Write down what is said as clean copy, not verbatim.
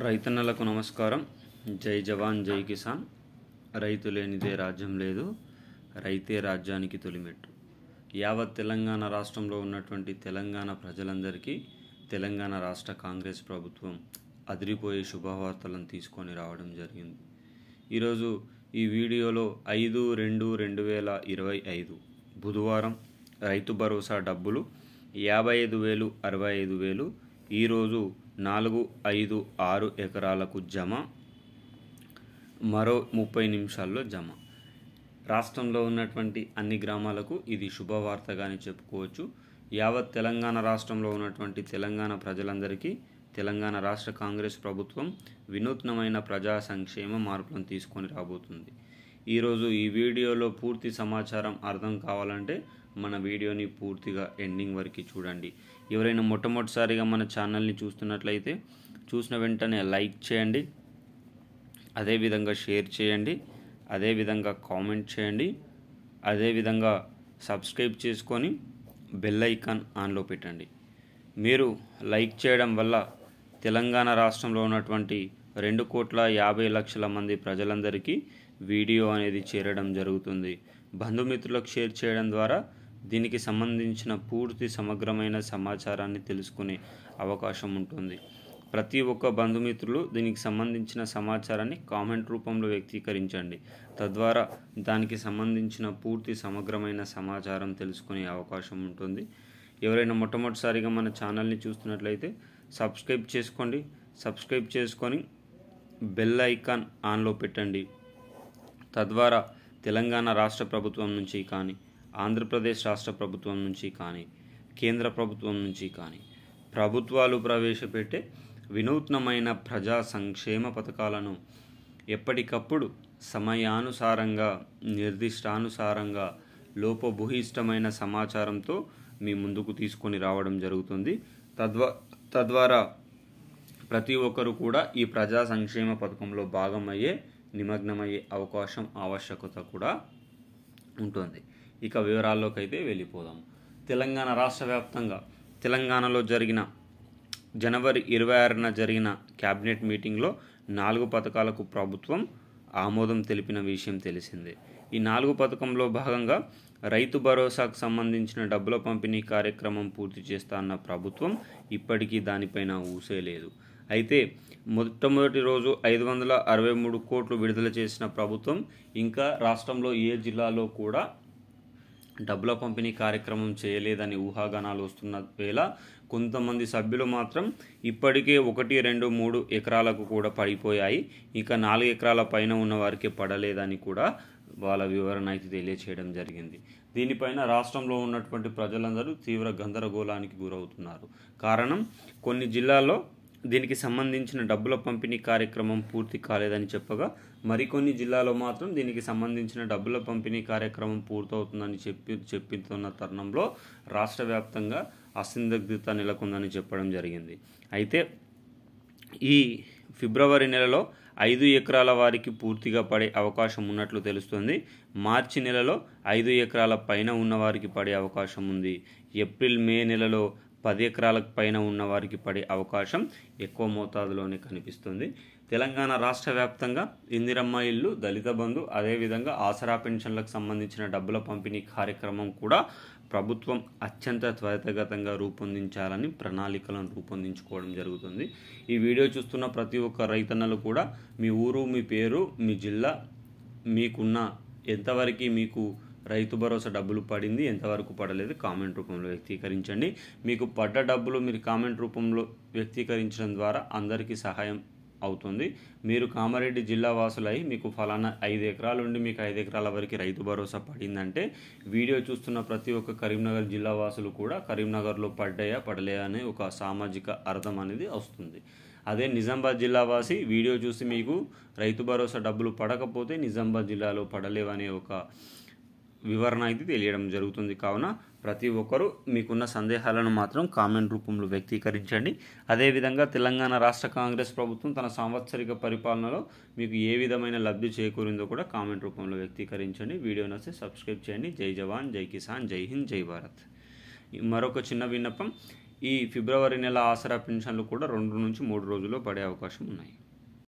రైతన్నలకు నమస్కారం. జై జవాన్ జై కిసాన్. రైతు లేనిదే రాజ్యం లేదు, రైతే రాజ్యానికి తొలిమెట్టు. యావత్ తెలంగాణ రాష్ట్రంలో ఉన్నటువంటి తెలంగాణ ప్రజలందరికీ తెలంగాణ రాష్ట్ర కాంగ్రెస్ ప్రభుత్వం అదిరిపోయే శుభవార్తలను తీసుకొని రావడం జరిగింది. ఈరోజు ఈ వీడియోలో 5/2/2025 బుధవారం రైతు భరోసా డబ్బులు 55,000, 65,000 ఈరోజు 4-5-6 ఎకరాలకు జమ, మరో 30 నిమిషాల్లో జమ. రాష్ట్రంలో ఉన్నటువంటి అన్ని గ్రామాలకు ఇది శుభవార్తగానే చెప్పుకోవచ్చు. యావత్ తెలంగాణ రాష్ట్రంలో ఉన్నటువంటి తెలంగాణ ప్రజలందరికీ తెలంగాణ రాష్ట్ర కాంగ్రెస్ ప్రభుత్వం వినూత్నమైన ప్రజా సంక్షేమ మార్పులను తీసుకొని రాబోతుంది. ఈరోజు ఈ వీడియోలో పూర్తి సమాచారం అర్థం కావాలంటే మన వీడియోని పూర్తిగా ఎండింగ్ వరకు చూడండి. ఎవరైనా మొట్టమొదటిసారిగా మన ఛానల్ని చూస్తున్నట్లయితే చూసిన వెంటనే లైక్ చేయండి, అదేవిధంగా షేర్ చేయండి, అదేవిధంగా కామెంట్ చేయండి, అదేవిధంగా సబ్స్క్రైబ్ చేసుకొని బెల్ ఐకాన్ ఆన్లో పెట్టండి. మీరు లైక్ చేయడం వల్ల తెలంగాణ రాష్ట్రంలో ఉన్నటువంటి 2,50,00,000 మంది ప్రజలందరికీ వీడియో అనేది చేరడం జరుగుతుంది. బంధుమిత్రులకు షేర్ చేయడం ద్వారా దీనికి సంబంధించిన పూర్తి సమగ్రమైన సమాచారాన్ని తెలుసుకునే అవకాశం ఉంటుంది. ప్రతి ఒక్క బంధుమిత్రులు దీనికి సంబంధించిన సమాచారాన్ని కామెంట్ రూపంలో వ్యక్తీకరించండి. తద్వారా దానికి సంబంధించిన పూర్తి సమగ్రమైన సమాచారం తెలుసుకునే అవకాశం ఉంటుంది. ఎవరైనా మొట్టమొదటిసారిగా మన ఛానల్ని చూస్తున్నట్లయితే సబ్స్క్రైబ్ చేసుకోండి. సబ్స్క్రైబ్ చేసుకొని బెల్ ఐకాన్ ఆన్లో పెట్టండి. తద్వారా తెలంగాణ రాష్ట్ర ప్రభుత్వం నుంచి కానీ, ఆంధ్రప్రదేశ్ రాష్ట్ర ప్రభుత్వం నుంచి కానీ, కేంద్ర ప్రభుత్వం నుంచి కానీ ప్రభుత్వాలు ప్రవేశపెట్టే వినూత్నమైన ప్రజా సంక్షేమ పథకాలను ఎప్పటికప్పుడు సమయానుసారంగా, నిర్దిష్టానుసారంగా, లోపభూయిష్టమైన సమాచారంతో మీ ముందుకు తీసుకొని రావడం జరుగుతుంది. తద్వారా ప్రతి ఒక్కరు కూడా ఈ ప్రజా సంక్షేమ పథకంలో భాగమయ్యే, నిమగ్నమయ్యే అవకాశం, ఆవశ్యకత కూడా ఉంటుంది. ఇక వివరాల్లోకి అయితే వెళ్ళిపోదాం. తెలంగాణ రాష్ట్ర వ్యాప్తంగా తెలంగాణలో జరిగిన జనవరి 26న జరిగిన క్యాబినెట్ మీటింగ్లో 4 పథకాలకు ప్రభుత్వం ఆమోదం తెలిపిన విషయం తెలిసిందే. ఈ 4 పథకంలో భాగంగా రైతు భరోసాకు సంబంధించిన డబ్బుల పంపిణీ కార్యక్రమం పూర్తి చేస్తా అన్న ప్రభుత్వం ఇప్పటికీ దానిపైన ఊసే లేదు. అయితే మొట్టమొదటి రోజు 563 కోట్లు విడుదల చేసిన ప్రభుత్వం ఇంకా రాష్ట్రంలో ఏ జిల్లాలో కూడా డబ్బుల పంపిణీ కార్యక్రమం చేయలేదని ఊహాగానాలు వస్తున్న వేళ కొంతమంది సభ్యులు మాత్రం ఇప్పటికే 1, 2, 3 ఎకరాలకు కూడా పడిపోయాయి, ఇంకా 4 ఎకరాల పైన ఉన్న వారికి పడలేదని కూడా వాళ్ళ వివరణ అయితే తెలియచేయడం జరిగింది. దీనిపైన రాష్ట్రంలో ఉన్నటువంటి ప్రజలందరూ తీవ్ర గందరగోళానికి గురవుతున్నారు. కారణం, కొన్ని జిల్లాల్లో దీనికి సంబంధించిన డబ్బుల పంపిణీ కార్యక్రమం పూర్తి కాలేదని చెప్పగా, మరికొన్ని జిల్లాలో మాత్రం దీనికి సంబంధించిన డబ్బుల పంపిణీ కార్యక్రమం పూర్తవుతుందని చెప్తున్న తరుణంలో రాష్ట్ర వ్యాప్తంగా అసందిగ్ధత నెలకొందని చెప్పడం జరిగింది. అయితే ఈ ఫిబ్రవరి నెలలో 5 ఎకరాల వారికి పూర్తిగా పడే అవకాశం ఉన్నట్లు తెలుస్తుంది. మార్చి నెలలో 5 ఎకరాల పైన ఉన్న వారికి పడే అవకాశం ఉంది. ఏప్రిల్, మే నెలలో 10 ఎకరాలకు పైన ఉన్న వారికి పడే అవకాశం ఎక్కువ మోతాదులోనే కనిపిస్తుంది. తెలంగాణ రాష్ట్ర వ్యాప్తంగా ఇందిరమ్మ ఇల్లు, దళిత బంధు, అదేవిధంగా ఆసరా పెన్షన్లకు సంబంధించిన డబ్బుల పంపిణీ కార్యక్రమం కూడా ప్రభుత్వం అత్యంత త్వరితగతంగా రూపొందించాలని ప్రణాళికలను రూపొందించుకోవడం జరుగుతుంది. ఈ వీడియో చూస్తున్న ప్రతి ఒక్క రైతన్నలు కూడా మీ ఊరు, మీ పేరు, మీ జిల్లా, మీకున్న ఎంతవరకు మీకు రైతు భరోసా డబ్బులు పడింది, ఎంతవరకు పడలేదు కామెంట్ రూపంలో వ్యక్తీకరించండి. మీకు పడ్డ డబ్బులు మీరు కామెంట్ రూపంలో వ్యక్తీకరించడం ద్వారా అందరికీ సహాయం అవుతుంది. మీరు కామారెడ్డి జిల్లా వాసులై మీకు ఫలానా 5 ఎకరాలు ఉండి మీకు 5 ఎకరాల వరకు రైతు భరోసా పడిందంటే వీడియో చూస్తున్న ప్రతి ఒక్క కరీంనగర్ జిల్లా వాసులు కూడా కరీంనగర్లో పడ్డాయా పడలేదా అనే ఒక సామాజిక అర్థం అనేది వస్తుంది. అదే నిజామాబాద్ జిల్లా వాసి వీడియో చూసి మీకు రైతు భరోసా డబ్బులు పడకపోతే నిజామాబాద్ జిల్లాలో పడలేవనే ఒక వివరణ అయితే తెలియడం జరుగుతుంది. కావున ప్రతి ఒక్కరూ మీకున్న సందేహాలను మాత్రం కామెంట్ రూపంలో వ్యక్తీకరించండి. అదేవిధంగా తెలంగాణ రాష్ట్ర కాంగ్రెస్ ప్రభుత్వం తన సాంవత్సరిక పరిపాలనలో మీకు ఏ విధమైన లబ్ధి చేకూరిందో కూడా కామెంట్ రూపంలో వ్యక్తీకరించండి. వీడియో నచ్చితే సబ్స్క్రైబ్ చేయండి. జై జవాన్ జై కిసాన్, జై హింద్, జై భారత్. మరొక చిన్న విన్నపం, ఈ ఫిబ్రవరి నెల ఆసరా పెన్షన్లు కూడా 2 నుంచి 3 రోజుల్లో పడే అవకాశం ఉన్నాయి.